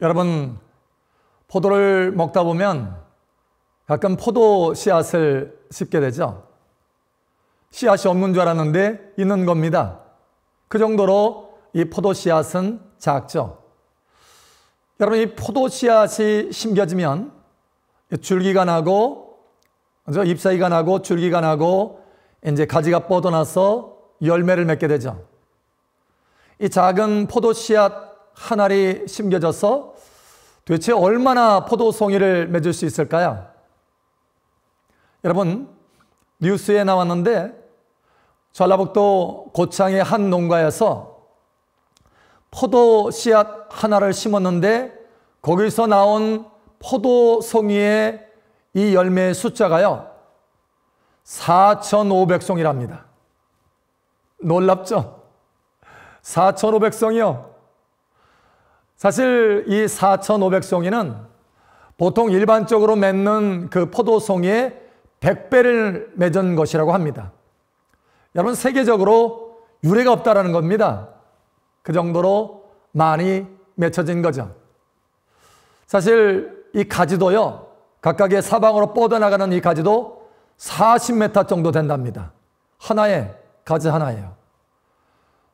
여러분, 포도를 먹다 보면 가끔 포도 씨앗을 씹게 되죠. 씨앗이 없는 줄 알았는데 있는 겁니다. 그 정도로 이 포도 씨앗은 작죠. 여러분, 이 포도 씨앗이 심겨지면 줄기가 나고, 잎사귀가 나고, 줄기가 나고, 이제 가지가 뻗어나서 열매를 맺게 되죠. 이 작은 포도 씨앗 한 알이 심겨져서 도대체 얼마나 포도송이를 맺을 수 있을까요? 여러분, 뉴스에 나왔는데 전라북도 고창의 한 농가에서 포도 씨앗 하나를 심었는데 거기서 나온 포도송이의 이 열매의 숫자가요 4,500송이랍니다. 놀랍죠? 4,500송이요. 사실 이 4,500송이는 보통 일반적으로 맺는 그 포도송이의 100배를 맺은 것이라고 합니다. 여러분, 세계적으로 유례가 없다라는 겁니다. 그 정도로 많이 맺혀진 거죠. 사실 이 가지도요, 각각의 사방으로 뻗어나가는 이 가지도 40m 정도 된답니다. 하나에, 가지 하나예요.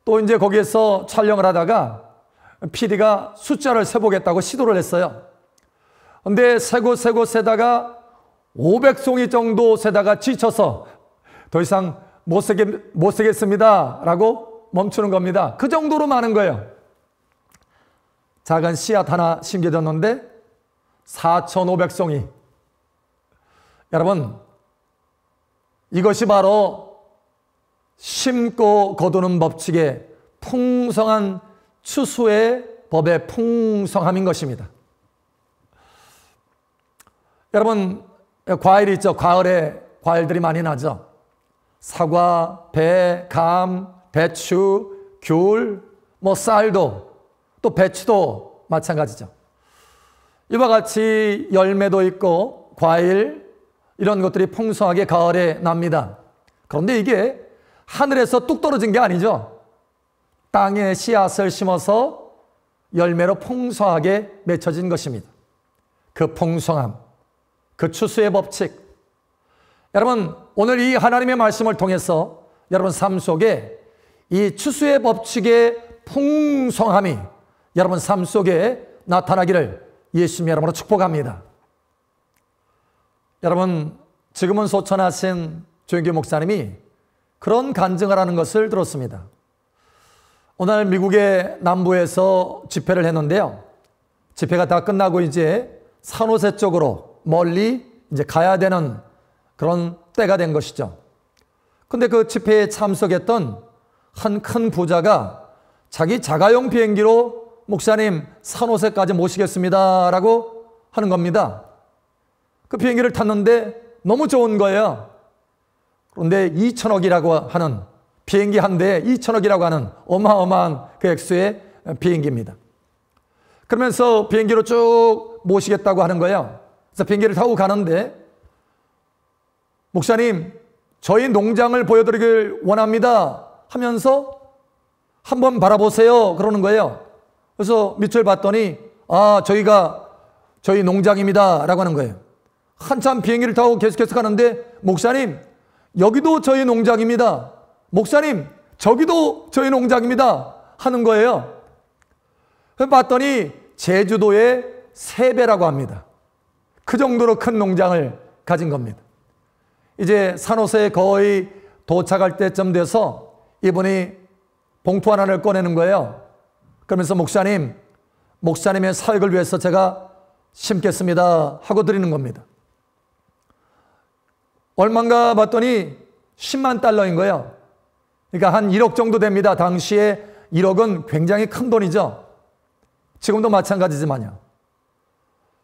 또 이제 거기에서 촬영을 하다가 PD가 숫자를 세보겠다고 시도를 했어요. 근데 세고 세다가 500송이 정도 세다가 지쳐서 더 이상 못 세겠습니다 라고 멈추는 겁니다. 그 정도로 많은 거예요. 작은 씨앗 하나 심겨졌는데 4,500송이. 여러분, 이것이 바로 심고 거두는 법칙의 풍성한 추수의 법의 풍성함인 것입니다. 여러분, 과일이 있죠. 가을에 과일들이 많이 나죠. 사과, 배, 감, 배추, 귤, 쌀도, 또 배추도 마찬가지죠. 이와 같이 열매도 있고 과일, 이런 것들이 풍성하게 가을에 납니다. 그런데 이게 하늘에서 뚝 떨어진 게 아니죠. 땅에 씨앗을 심어서 열매로 풍성하게 맺혀진 것입니다. 그 풍성함, 그 추수의 법칙. 여러분, 오늘 이 하나님의 말씀을 통해서 여러분 삶 속에 이 추수의 법칙의 풍성함이 여러분 삶 속에 나타나기를 예수님의 이름으로 축복합니다. 여러분, 지금은 소천하신 조영규 목사님이 그런 간증을 하는 것을 들었습니다. 오늘 미국의 남부에서 집회를 했는데요. 집회가 다 끝나고 이제 산호세 쪽으로 멀리 이제 가야 되는 그런 때가 된 것이죠. 근데 그 집회에 참석했던 한 큰 부자가 자기 자가용 비행기로 목사님 산호세까지 모시겠습니다 라고 하는 겁니다. 그 비행기를 탔는데 너무 좋은 거예요. 그런데 2천억이라고 하는 비행기 한 대에 2천억이라고 하는 어마어마한 그 액수의 비행기입니다. 그러면서 비행기로 쭉 모시겠다고 하는 거예요. 그래서 비행기를 타고 가는데 목사님, 저희 농장을 보여드리길 원합니다 하면서 한번 바라보세요 그러는 거예요. 그래서 밑을 봤더니 저희가 저희 농장입니다 라고 하는 거예요. 한참 비행기를 타고 계속해서 가는데 목사님, 여기도 저희 농장입니다. 목사님, 저기도 저희 농장입니다 하는 거예요. 봤더니 제주도의 3배라고 합니다. 그 정도로 큰 농장을 가진 겁니다. 이제 산호세에 거의 도착할 때쯤 돼서 이분이 봉투 하나를 꺼내는 거예요. 그러면서 목사님의 사역을 위해서 제가 심겠습니다 하고 드리는 겁니다. 얼마인가 봤더니 10만 달러인 거예요. 그러니까 한 1억 정도 됩니다. 당시에 1억은 굉장히 큰 돈이죠. 지금도 마찬가지지만요.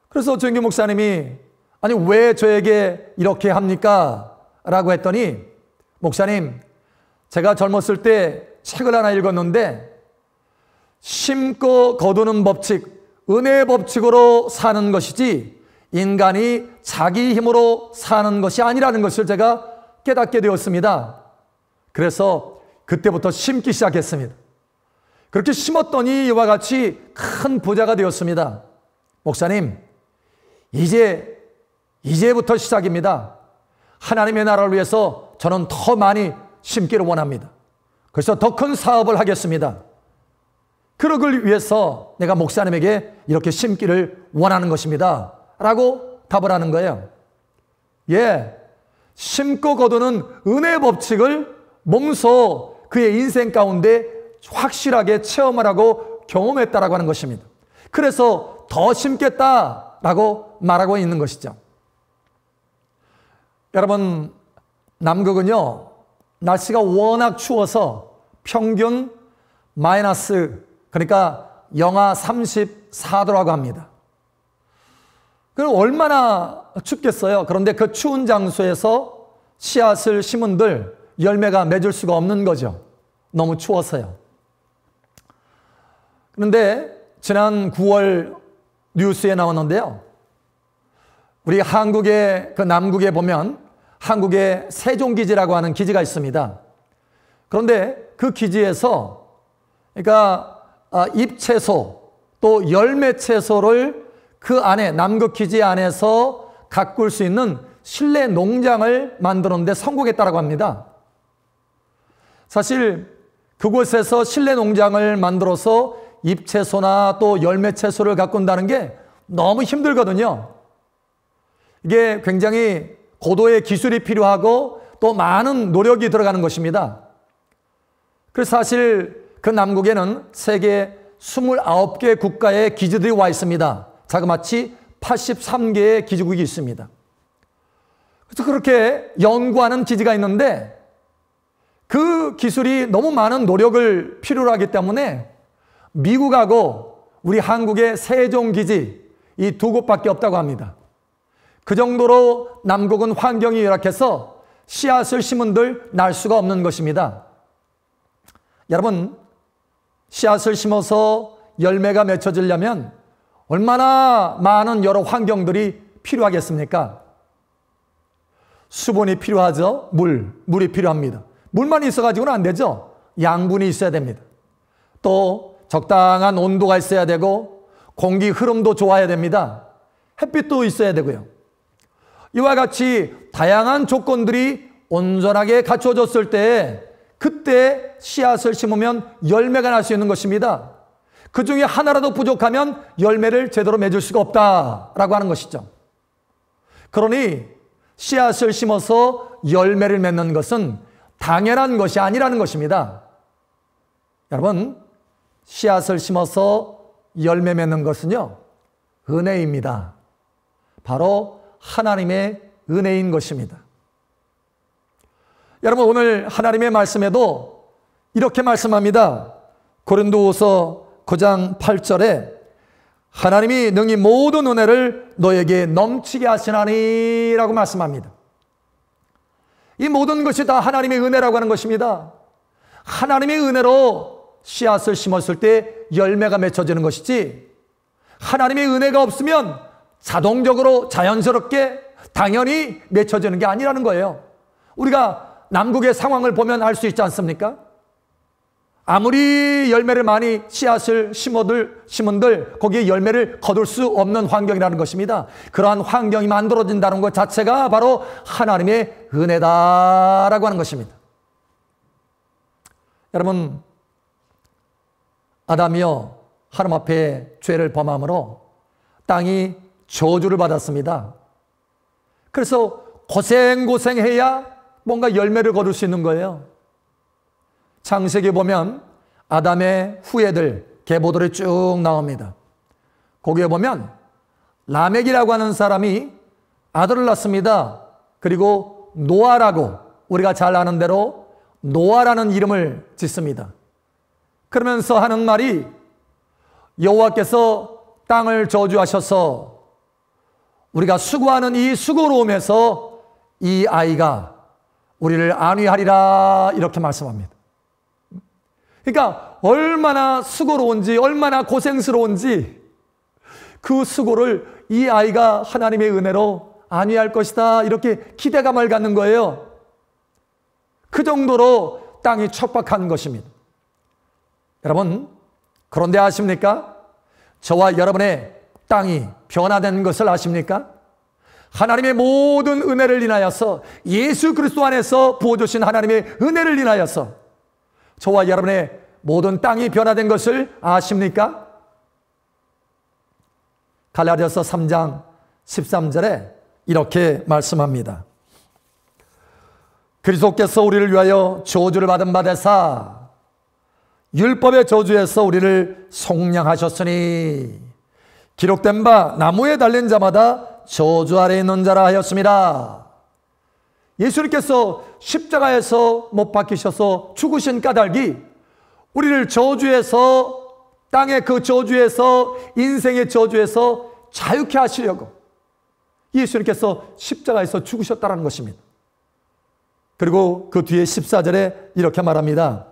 그래서 조영규 목사님이 아니 왜 저에게 이렇게 합니까? 라고 했더니 목사님, 제가 젊었을 때 책을 하나 읽었는데 심고 거두는 법칙, 은혜의 법칙으로 사는 것이지 인간이 자기 힘으로 사는 것이 아니라는 것을 제가 깨닫게 되었습니다. 그래서 그때부터 심기 시작했습니다. 그렇게 심었더니 이와 같이 큰 부자가 되었습니다. 목사님, 이제부터 시작입니다. 하나님의 나라를 위해서 저는 더 많이 심기를 원합니다. 그래서 더 큰 사업을 하겠습니다. 그러기 위해서 내가 목사님에게 이렇게 심기를 원하는 것입니다. 라고 답을 하는 거예요. 예, 심고 거두는 은혜의 법칙을 몸소 그의 인생 가운데 확실하게 체험을 하고 경험했다라고 하는 것입니다. 그래서 더 심겠다라고 말하고 있는 것이죠. 여러분, 남극은요, 날씨가 워낙 추워서 평균 마이너스, 그러니까 영하 34도라고 합니다. 그럼 얼마나 춥겠어요. 그런데 그 추운 장소에서 씨앗을 심은들 열매가 맺을 수가 없는 거죠. 너무 추워서요. 그런데 지난 9월 뉴스에 나왔는데요. 우리 한국의 그 남극에 보면 한국의 세종기지라고 하는 기지가 있습니다. 그런데 그 기지에서 그러니까 잎채소 또 열매채소를 그 안에 남극 기지 안에서 가꿀 수 있는 실내 농장을 만드는데 성공했다고 합니다. 사실 그곳에서 실내 농장을 만들어서 잎채소나 또 열매채소를 가꾼다는 게 너무 힘들거든요. 이게 굉장히 고도의 기술이 필요하고 또 많은 노력이 들어가는 것입니다. 그래서 사실 그 남극에는 세계 29개 국가의 기지들이 와 있습니다. 자그마치 83개의 기지국이 있습니다. 그래서 그렇게 연구하는 기지가 있는데 그 기술이 너무 많은 노력을 필요로 하기 때문에 미국하고 우리 한국의 세종기지 이 두 곳밖에 없다고 합니다. 그 정도로 남극은 환경이 열악해서 씨앗을 심은들 날 수가 없는 것입니다. 여러분, 씨앗을 심어서 열매가 맺혀지려면 얼마나 많은 여러 환경들이 필요하겠습니까? 수분이 필요하죠. 물이 필요합니다. 물만 있어가지고는 안 되죠. 양분이 있어야 됩니다. 또 적당한 온도가 있어야 되고 공기 흐름도 좋아야 됩니다. 햇빛도 있어야 되고요. 이와 같이 다양한 조건들이 온전하게 갖춰졌을 때 그때 씨앗을 심으면 열매가 날 수 있는 것입니다. 그 중에 하나라도 부족하면 열매를 제대로 맺을 수가 없다라고 하는 것이죠. 그러니 씨앗을 심어서 열매를 맺는 것은 당연한 것이 아니라는 것입니다. 여러분, 씨앗을 심어서 열매 맺는 것은요, 은혜입니다. 바로 하나님의 은혜인 것입니다. 여러분, 오늘 하나님의 말씀에도 이렇게 말씀합니다. 고린도후서 9장 8절에 하나님이 능히 모든 은혜를 너에게 넘치게 하시나니 라고 말씀합니다. 이 모든 것이 다 하나님의 은혜라고 하는 것입니다. 하나님의 은혜로 씨앗을 심었을 때 열매가 맺혀지는 것이지 하나님의 은혜가 없으면 자동적으로 자연스럽게 당연히 맺혀지는 게 아니라는 거예요. 우리가 남극의 상황을 보면 알 수 있지 않습니까? 아무리 열매를 많이 씨앗을 심은들 거기에 열매를 거둘 수 없는 환경이라는 것입니다. 그러한 환경이 만들어진다는 것 자체가 바로 하나님의 은혜다라고 하는 것입니다. 여러분, 아담이요 하나님 앞에 죄를 범함으로 땅이 저주를 받았습니다. 그래서 고생해야 뭔가 열매를 거둘 수 있는 거예요. 창세기 보면 아담의 후예들, 계보들이 쭉 나옵니다. 거기에 보면 라멕이라고 하는 사람이 아들을 낳습니다. 그리고 노아라고 우리가 잘 아는 대로 노아라는 이름을 짓습니다. 그러면서 하는 말이 여호와께서 땅을 저주하셔서 우리가 수고하는 이 수고로움에서 이 아이가 우리를 안위하리라 이렇게 말씀합니다. 그러니까 얼마나 수고로운지 얼마나 고생스러운지 그 수고를 이 아이가 하나님의 은혜로 안위할 것이다 이렇게 기대감을 갖는 거예요. 그 정도로 땅이 척박한 것입니다. 여러분, 그런데 아십니까? 저와 여러분의 땅이 변화된 것을 아십니까? 하나님의 모든 은혜를 인하여서, 예수 그리스도 안에서 부어주신 하나님의 은혜를 인하여서 저와 여러분의 모든 땅이 변화된 것을 아십니까? 갈라디아서 3장 13절에 이렇게 말씀합니다. 그리스도께서 우리를 위하여 저주를 받은 바 되사 율법의 저주에서 우리를 속량하셨으니 기록된 바 나무에 달린 자마다 저주 아래 있는 자라 하였습니다. 예수님께서 십자가에서 못 박히셔서 죽으신 까닭이 우리를 저주에서, 땅의 그 저주에서, 인생의 저주에서 자유케 하시려고 예수님께서 십자가에서 죽으셨다는 것입니다. 그리고 그 뒤에 14절에 이렇게 말합니다.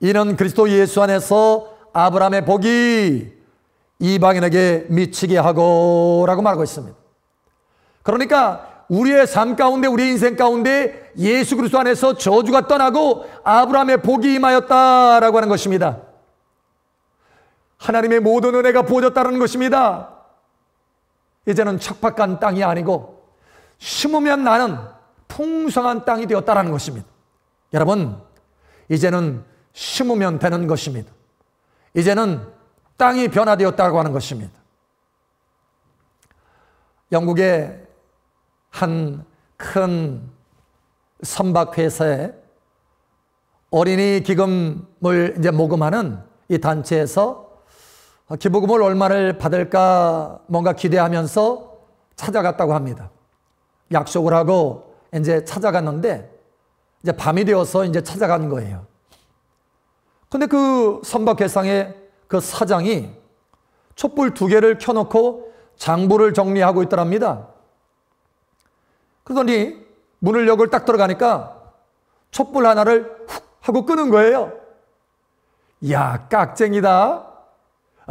이는 그리스도 예수 안에서 아브라함의 복이 이방인에게 미치게 하고 라고 말하고 있습니다. 그러니까 우리의 삶 가운데, 우리의 인생 가운데 예수 그리스도 안에서 저주가 떠나고 아브라함의 복이 임하였다라고 하는 것입니다. 하나님의 모든 은혜가 부어졌다는 것입니다. 이제는 척박한 땅이 아니고 심으면 나는 풍성한 땅이 되었다는 것입니다. 여러분, 이제는 심으면 되는 것입니다. 이제는 땅이 변화되었다고 하는 것입니다. 영국의 한 큰 선박회사에 어린이 기금을 이제 모금하는 이 단체에서 기부금을 얼마를 받을까 뭔가 기대하면서 찾아갔다고 합니다. 약속을 하고 이제 찾아갔는데 이제 밤이 되어서 이제 찾아간 거예요. 근데 그 선박회사의 그 사장이 촛불 2개를 켜놓고 장부를 정리하고 있더랍니다. 그러더니 문을 열고 딱 들어가니까 촛불 하나를 훅 하고 끄는 거예요. 이야, 깍쟁이다.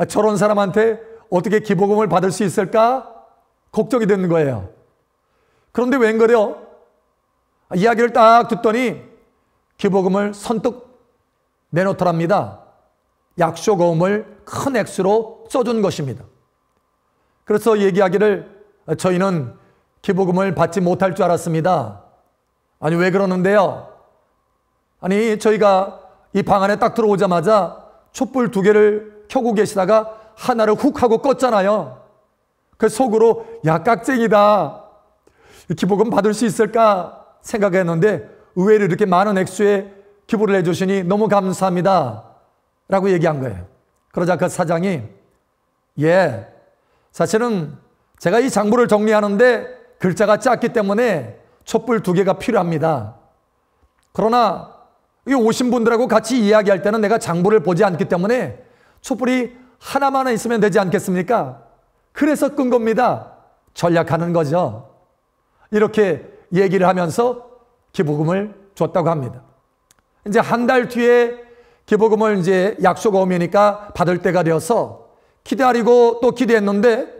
저런 사람한테 어떻게 기부금을 받을 수 있을까? 걱정이 되는 거예요. 그런데 웬걸요? 이야기를 딱 듣더니 기부금을 선뜻 내놓더랍니다. 약속어음을 큰 액수로 써준 것입니다. 그래서 얘기하기를 저희는 기부금을 받지 못할 줄 알았습니다. 아니, 왜 그러는데요? 아니, 저희가 이 방 안에 딱 들어오자마자 촛불 2개를 켜고 계시다가 하나를 훅 하고 껐잖아요. 그 속으로 야, 깍쟁이다. 기부금 받을 수 있을까 생각했는데 의외로 이렇게 많은 액수의 기부를 해주시니 너무 감사합니다 라고 얘기한 거예요. 그러자 그 사장이 예, 사실은 제가 이 장부를 정리하는데 글자가 작기 때문에 촛불 2개가 필요합니다. 그러나 이 오신 분들하고 같이 이야기할 때는 내가 장부를 보지 않기 때문에 촛불이 하나만 있으면 되지 않겠습니까? 그래서 끈 겁니다. 전략하는 거죠. 이렇게 얘기를 하면서 기부금을 줬다고 합니다. 이제 한 달 뒤에 기부금을 이제 약속어음이니까 받을 때가 되어서 기다리고 또 기대했는데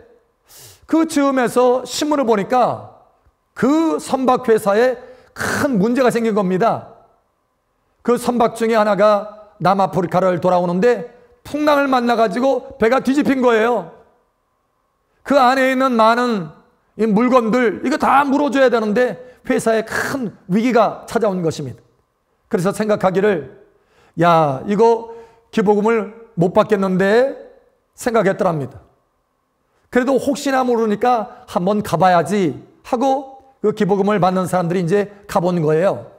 그 즈음에서 신문을 보니까 그 선박회사에 큰 문제가 생긴 겁니다. 그 선박 중에 하나가 남아프리카를 돌아오는데 풍랑을 만나가지고 배가 뒤집힌 거예요. 그 안에 있는 많은 이 물건들 이거 다 물어줘야 되는데 회사에 큰 위기가 찾아온 것입니다. 그래서 생각하기를 야, 이거 기부금을 못 받겠는데 생각했더랍니다. 그래도 혹시나 모르니까 한번 가봐야지 하고 그 기부금을 받는 사람들이 이제 가본 거예요.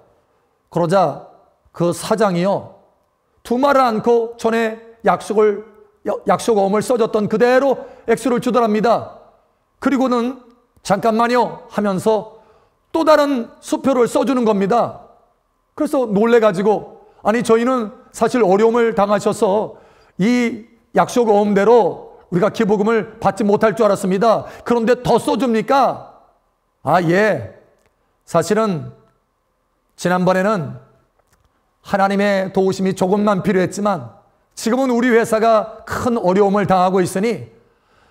그러자 그 사장이요, 두말을 않고 전에 약속어음을 써줬던 그대로 액수를 주더랍니다. 그리고는 잠깐만요 하면서 또 다른 수표를 써주는 겁니다. 그래서 놀래가지고 아니 저희는 사실 어려움을 당하셔서 이 약속어음대로 우리가 기부금을 받지 못할 줄 알았습니다. 그런데 더 써줍니까? 아, 예. 사실은 지난번에는 하나님의 도우심이 조금만 필요했지만 지금은 우리 회사가 큰 어려움을 당하고 있으니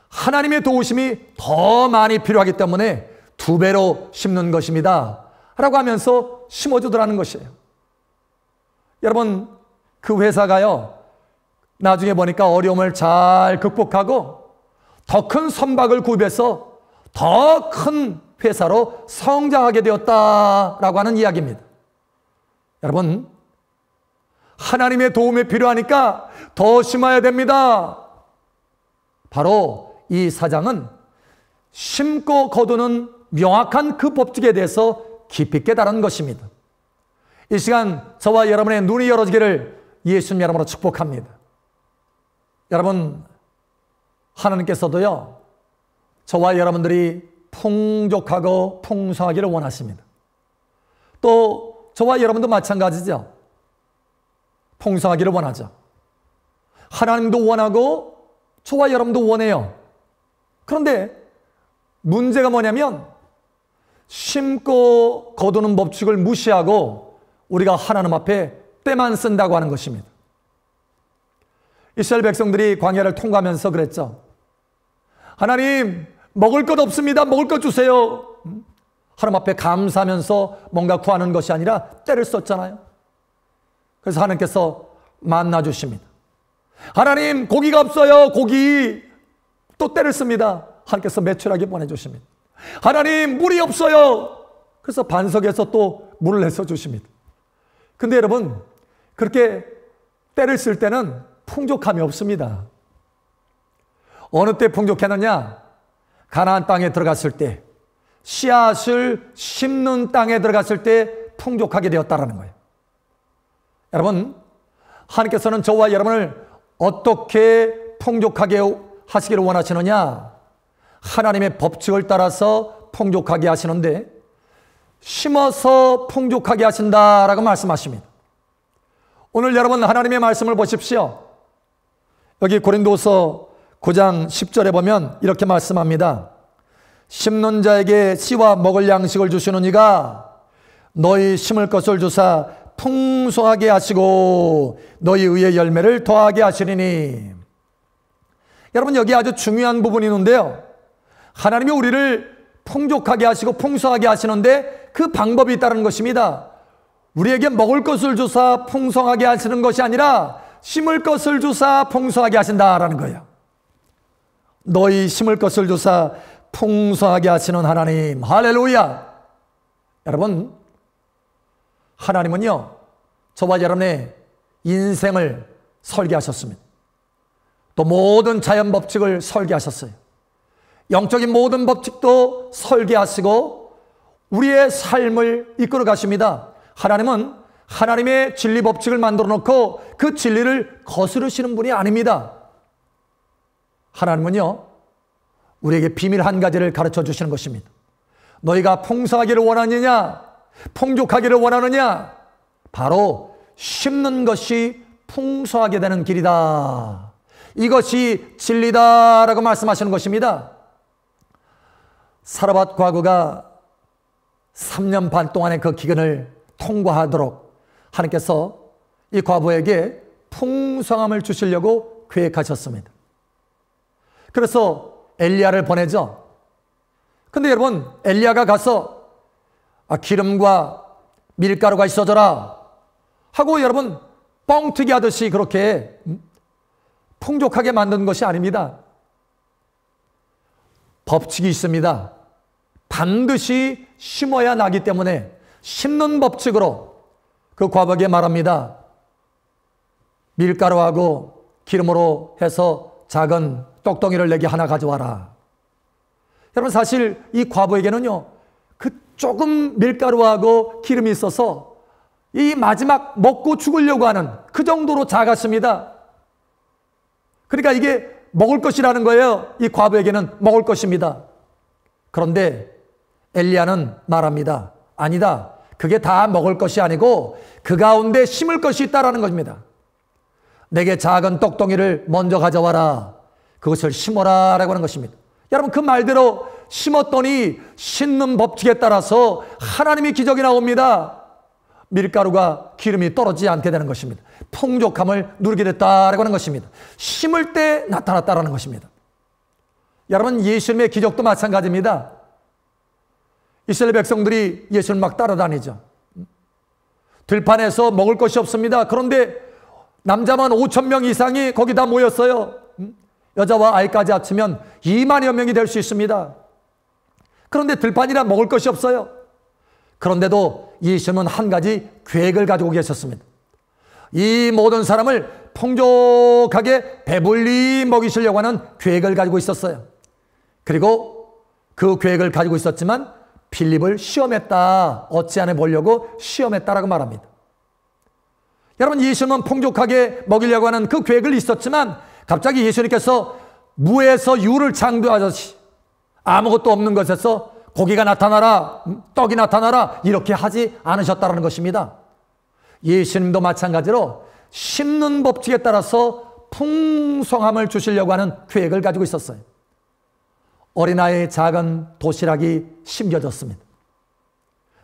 하나님의 도우심이 더 많이 필요하기 때문에 2배로 심는 것입니다 라고 하면서 심어주더라는 것이에요. 여러분, 그 회사가요 나중에 보니까 어려움을 잘 극복하고 더 큰 선박을 구입해서 더 큰 회사로 성장하게 되었다라고 하는 이야기입니다. 여러분, 하나님의 도움이 필요하니까 더 심어야 됩니다. 바로 이 사장은 심고 거두는 명확한 그 법칙에 대해서 깊이 깨달은 것입니다. 이 시간 저와 여러분의 눈이 열어지기를 예수님 이름으로 축복합니다. 여러분, 하나님께서도요, 저와 여러분들이 풍족하고 풍성하기를 원하십니다. 또 저와 여러분도 마찬가지죠. 풍성하기를 원하죠. 하나님도 원하고 저와 여러분도 원해요. 그런데 문제가 뭐냐면 심고 거두는 법칙을 무시하고 우리가 하나님 앞에 때만 쓴다고 하는 것입니다. 이스라엘 백성들이 광야를 통과하면서 그랬죠. 하나님, 먹을 것 없습니다. 먹을 것 주세요. 하나님 앞에 감사하면서 뭔가 구하는 것이 아니라 때를 썼잖아요. 그래서 하나님께서 만나 주십니다. 하나님, 고기가 없어요. 고기. 또 때를 씁니다. 하나님께서 매출하게 보내주십니다. 하나님, 물이 없어요. 그래서 반석에서 또 물을 내서 주십니다. 근데 여러분, 그렇게 때를 쓸 때는 풍족함이 없습니다. 어느 때 풍족했느냐? 가나안 땅에 들어갔을 때, 씨앗을 심는 땅에 들어갔을 때 풍족하게 되었다라는 거예요. 여러분, 하나님께서는 저와 여러분을 어떻게 풍족하게 하시기를 원하시느냐? 하나님의 법칙을 따라서 풍족하게 하시는데 심어서 풍족하게 하신다라고 말씀하십니다. 오늘 여러분 하나님의 말씀을 보십시오. 여기 고린도서 9장 10절에 보면 이렇게 말씀합니다. 심는 자에게 씨와 먹을 양식을 주시는 이가 너희 심을 것을 주사 풍성하게 하시고 너희 의의 열매를 더하게 하시리니. 여러분, 여기 아주 중요한 부분이 있는데요, 하나님이 우리를 풍족하게 하시고 풍성하게 하시는데 그 방법이 있다는 것입니다. 우리에게 먹을 것을 주사 풍성하게 하시는 것이 아니라 심을 것을 주사 풍성하게 하신다라는 거예요. 너희 심을 것을 주사 풍성하게 하시는 하나님, 할렐루야. 여러분, 하나님은요, 저와 여러분의 인생을 설계하셨습니다. 또 모든 자연 법칙을 설계하셨어요. 영적인 모든 법칙도 설계하시고 우리의 삶을 이끌어 가십니다. 하나님은 하나님의 진리 법칙을 만들어 놓고 그 진리를 거스르시는 분이 아닙니다. 하나님은요, 우리에게 비밀 한 가지를 가르쳐 주시는 것입니다. 너희가 풍성하기를 원하느냐, 풍족하기를 원하느냐, 바로 심는 것이 풍성하게 되는 길이다. 이것이 진리다라고 말씀하시는 것입니다. 사르밧 과부가 3년 반 동안의 그 기간을 통과하도록 하나님께서 이 과부에게 풍성함을 주시려고 계획하셨습니다. 그래서 엘리야를 보내죠. 근데 여러분, 엘리야가 가서 기름과 밀가루가 있어져라 하고 여러분 뻥튀기 하듯이 그렇게 풍족하게 만든 것이 아닙니다. 법칙이 있습니다. 반드시 심어야 나기 때문에 심는 법칙으로 그 과부에게 말합니다. 밀가루하고 기름으로 해서 작은 똑덩이를 내게 하나 가져와라. 여러분, 사실 이 과부에게는요, 그 조금 밀가루하고 기름이 있어서 이 마지막 먹고 죽으려고 하는 그 정도로 작았습니다. 그러니까 이게 먹을 것이라는 거예요. 이 과부에게는 먹을 것입니다. 그런데 엘리야는 말합니다. 아니다. 그게 다 먹을 것이 아니고 그 가운데 심을 것이 있다라는 겁니다. 내게 작은 똑덩이를 먼저 가져와라. 그것을 심어라 라고 하는 것입니다. 여러분, 그 말대로 심었더니 심는 법칙에 따라서 하나님의 기적이 나옵니다. 밀가루가 기름이 떨어지지 않게 되는 것입니다. 풍족함을 누리게 됐다라고 하는 것입니다. 심을 때 나타났다라는 것입니다. 여러분, 예수님의 기적도 마찬가지입니다. 이스라엘 백성들이 예수를 막 따라다니죠. 들판에서 먹을 것이 없습니다. 그런데 남자만 5,000명 이상이 거기 다 모였어요. 여자와 아이까지 합치면 2만여 명이 될 수 있습니다. 그런데 들판이라 먹을 것이 없어요. 그런데도 예수님은 한 가지 계획을 가지고 계셨습니다. 이 모든 사람을 풍족하게 배불리 먹이시려고 하는 계획을 가지고 있었어요. 그리고 그 계획을 가지고 있었지만 빌립을 시험했다. 어찌하냐 보려고 시험했다라고 말합니다. 여러분, 예수님은 풍족하게 먹이려고 하는 그 계획을 있었지만 갑자기 예수님께서 무에서 유를 창조하듯이 아무것도 없는 것에서 고기가 나타나라, 떡이 나타나라 이렇게 하지 않으셨다는 것입니다. 예수님도 마찬가지로 심는 법칙에 따라서 풍성함을 주시려고 하는 계획을 가지고 있었어요. 어린아이의 작은 도시락이 심겨졌습니다.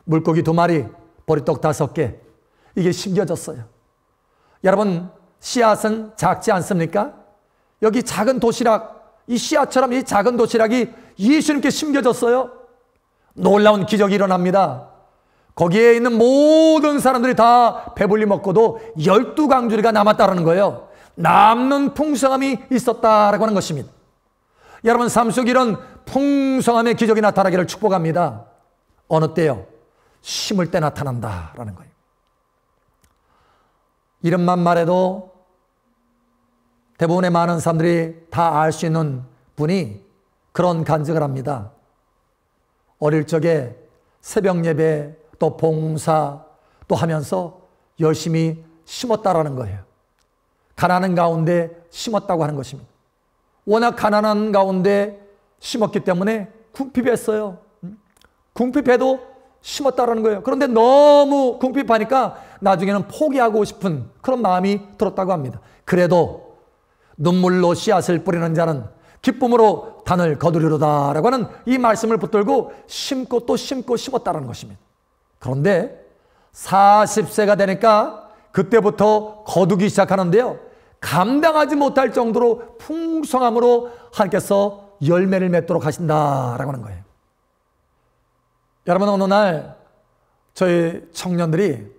물고기 2마리, 보리떡 5개, 이게 심겨졌어요. 여러분, 씨앗은 작지 않습니까? 여기 작은 도시락, 이 씨앗처럼 이 작은 도시락이 예수님께 심겨졌어요. 놀라운 기적이 일어납니다. 거기에 있는 모든 사람들이 다 배불리 먹고도 12강주리가 남았다는 거예요. 남는 풍성함이 있었다라고 하는 것입니다. 여러분, 삶 속에 이런 풍성함의 기적이 나타나기를 축복합니다. 어느 때요? 심을 때 나타난다라는 거예요. 이름만 말해도 대부분의 많은 사람들이 다 알 수 있는 분이 그런 간증을 합니다. 어릴 적에 새벽 예배 또 봉사 또 하면서 열심히 심었다라는 거예요. 가난한 가운데 심었다고 하는 것입니다. 워낙 가난한 가운데 심었기 때문에 궁핍했어요. 궁핍해도 심었다라는 거예요. 그런데 너무 궁핍하니까 나중에는 포기하고 싶은 그런 마음이 들었다고 합니다. 그래도 눈물로 씨앗을 뿌리는 자는 기쁨으로 단을 거두리로다라고 하는 이 말씀을 붙들고 심고 또 심고 심었다는 것입니다. 그런데 40세가 되니까 그때부터 거두기 시작하는데요. 감당하지 못할 정도로 풍성함으로 하나님께서 열매를 맺도록 하신다라고 하는 거예요. 여러분, 어느 날 저희 청년들이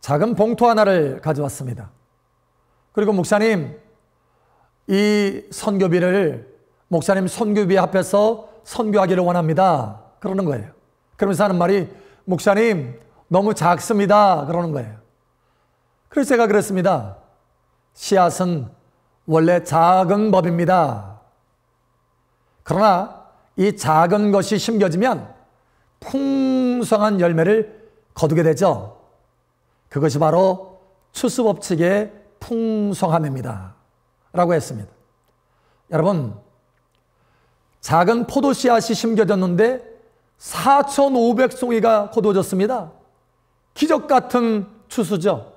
작은 봉투 하나를 가져왔습니다. 그리고 목사님, 이 선교비를 목사님 선교비 앞에서 선교하기를 원합니다. 그러는 거예요. 그러면서 하는 말이 목사님 너무 작습니다. 그러는 거예요. 그래서 제가 그랬습니다. 씨앗은 원래 작은 법입니다. 그러나 이 작은 것이 심겨지면 풍성한 열매를 거두게 되죠. 그것이 바로 추수법칙의 풍성함입니다. 라고 했습니다. 여러분, 작은 포도 씨앗이 심겨졌는데 4,500송이가 거두어졌습니다. 기적 같은 추수죠.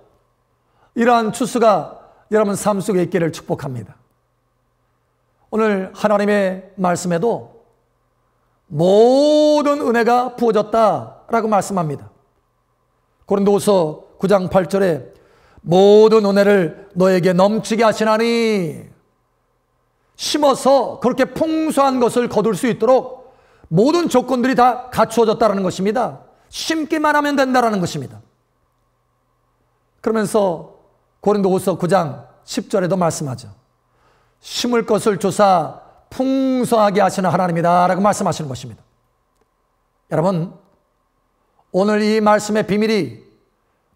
이러한 추수가 여러분 삶 속에 있기를 축복합니다. 오늘 하나님의 말씀에도 모든 은혜가 부어졌다라고 말씀합니다. 고린도후서 9장 8절에 모든 은혜를 너에게 넘치게 하시나니, 심어서 그렇게 풍성한 것을 거둘 수 있도록 모든 조건들이 다 갖추어졌다는 것입니다. 심기만 하면 된다는 것입니다. 그러면서 고린도후서 9장 10절에도 말씀하죠. 심을 것을 주사 풍성하게 하시는 하나님이다 라고 말씀하시는 것입니다. 여러분, 오늘 이 말씀의 비밀이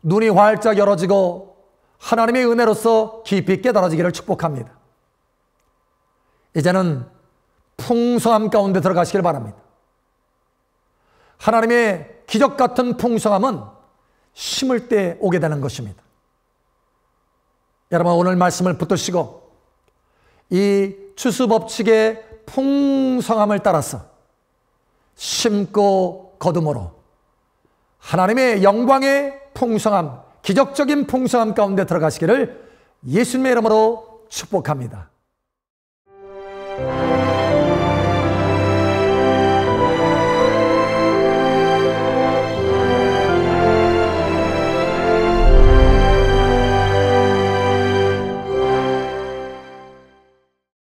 눈이 활짝 열어지고 하나님의 은혜로서 깊이 깨달아지기를 축복합니다. 이제는 풍성함 가운데 들어가시길 바랍니다. 하나님의 기적 같은 풍성함은 심을 때 오게 되는 것입니다. 여러분, 오늘 말씀을 붙드시고 이 추수법칙의 풍성함을 따라서 심고 거둠으로 하나님의 영광의 풍성함, 기적적인 풍성함 가운데 들어가시기를 예수님의 이름으로 축복합니다.